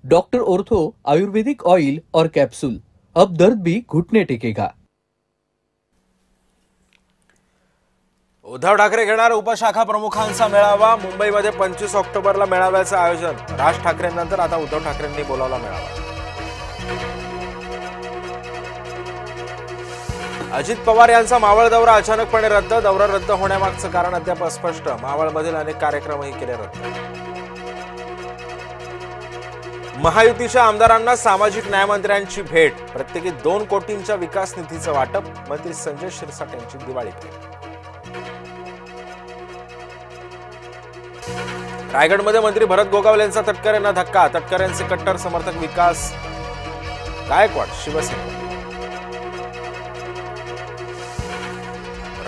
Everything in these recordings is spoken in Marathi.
डॉक्टर ऑर्थो आयुर्वेदिक ऑयल और कैप्सूल, अब दर्द भी घुटने टेकेगा। उद्धव ठाकरे घेणार उपशाखा प्रमुखांचा मेळावा। मुंबईमध्ये 25 ऑक्टोबरला मेळाव्याचे आयोजन। राज ठाकरेंनंतर आता उद्धव ठाकरेंनी बोलावला मेळावा। अजित पवार यांचा मावळ दौरा अचानकपणे रद्द। दौरा रद्द होण्यामागचं कारण अद्याप अस्पष्ट। मावळमधील अनेक कार्यक्रमही केले रद्द। महायुतीच्या आमदारांना सामाजिक न्याय मंत्र्यांची भेट। प्रत्येकी 2 कोटींच्या विकास निधीचं वाटप। मंत्री संजय शिरसाट यांची दिवाळी भेट। रायगडमध्ये मंत्री भरत गोगावले यांचा तटकरेंना धक्का। तटकरेंचे कट्टर समर्थक विकास गायकवाड शिवसेना।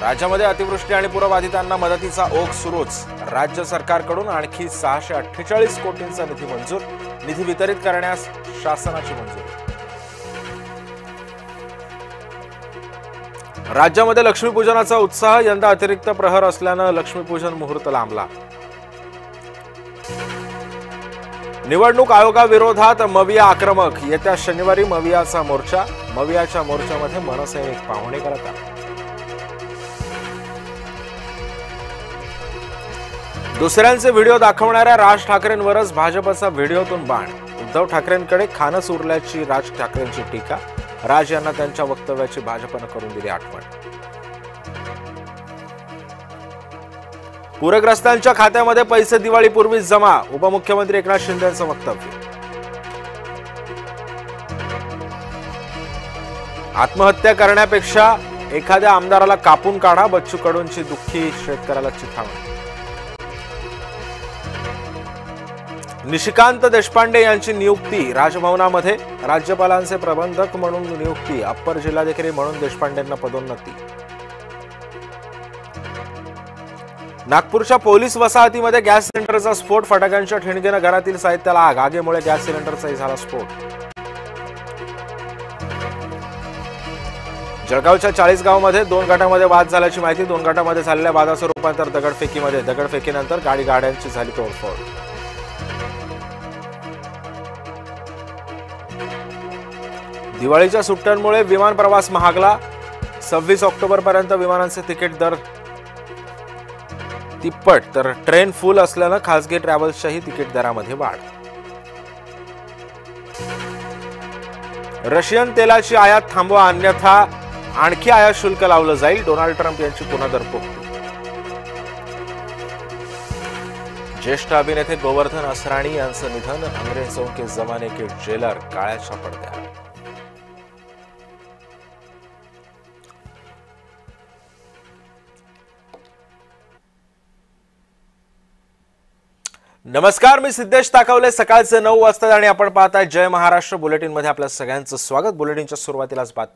राज्यामध्ये अतिवृष्टी आणि पूरबाधितांना मदतीचा ओघ सुरूच। राज्य सरकारकडून आणखी 648 कोटींचा निधी मंजूर। निधी वितरित करण्यास शासनाची मंजुरी। राज्यामध्ये लक्ष्मीपूजनाचा उत्साह। यंदा अतिरिक्त प्रहर असल्यानं लक्ष्मीपूजन मुहूर्त लांबला। निवडणूक आयोगाविरोधात मविया आक्रमक। येत्या शनिवारी मवियाचा मोर्चा। मवियाच्या मोर्चामध्ये मनसैनिक पाहुणे करत आहेत। दुसऱ्यांचे व्हिडिओ दाखवणाऱ्या राज ठाकरेंवरच भाजपचा व्हिडिओतून बाण। उद्धव ठाकरेंकडे खानच उरल्याची राज ठाकरेंची टीका। राज यांना त्यांच्या वक्तव्याची भाजपनं करून दिली आठवण। पूरग्रस्तांच्या खात्यामध्ये पैसे दिवाळीपूर्वीच जमा। उपमुख्यमंत्री एकनाथ शिंदे यांचं वक्तव्य। आत्महत्या करण्यापेक्षा एखाद्या आमदाराला कापून काढा। बच्चू कडूंची दुःखी शेतकऱ्याला चिथावणी। निशिकांत देशपांडे यांची नियुक्ती। राजभवनामध्ये राज्यपालांचे प्रबंधक म्हणून नियुक्ती। अप्पर जिल्हाधिकारी म्हणून देशपांडेंना पदोन्नती। नागपूरच्या पोलीस वसाहतीमध्ये गॅस सिलेंडरचा स्फोट। फटाक्यांच्या ठिणगीनं घरातील साहित्याला आग। आगीमुळे गॅस सिलेंडरचाही झाला स्फोट। जळगावच्या 40 गावामध्ये 2 गटांमध्ये वाद झाल्याची माहिती। 2 गटांमध्ये झालेल्या वादाचं रूपांतर दगडफेकीमध्ये। दगडफेकीनंतर गाड्यांची झाली तोडफोड। दिवाळीच्या सुट्ट्यांमुळे विमान प्रवास महागला। 26 ऑक्टोबरपर्यंत विमानांचे तिकीट दर तिप्पट, तर ट्रेन फुल असल्यानं खासगी ट्रॅव्हल्सच्याही तिकीट दरामध्ये वाढ। रशियन तेलाची आयात थांबवा, अन्यथा आणखी आयात शुल्क लावलं जाईल। डोनाल्ड ट्रम्प यांची पुन्हा दरपोक्ती। ज्येष्ठ अभिनेते गोवर्धन असराणी यांचं निधन। अंग्रेजों के जमाने के जेलर काळ्याच्या पडद्यावर। नमस्कार, मी सिद्धेश ताकवले। सकाळचे 9 वाजता आणि आपण पाहताय जय महाराष्ट्र बुलेटिन मध्ये आपल्या सगळ्यांचं स्वागत। बुलेटिनच्या सुरुवातीलाच बातमी।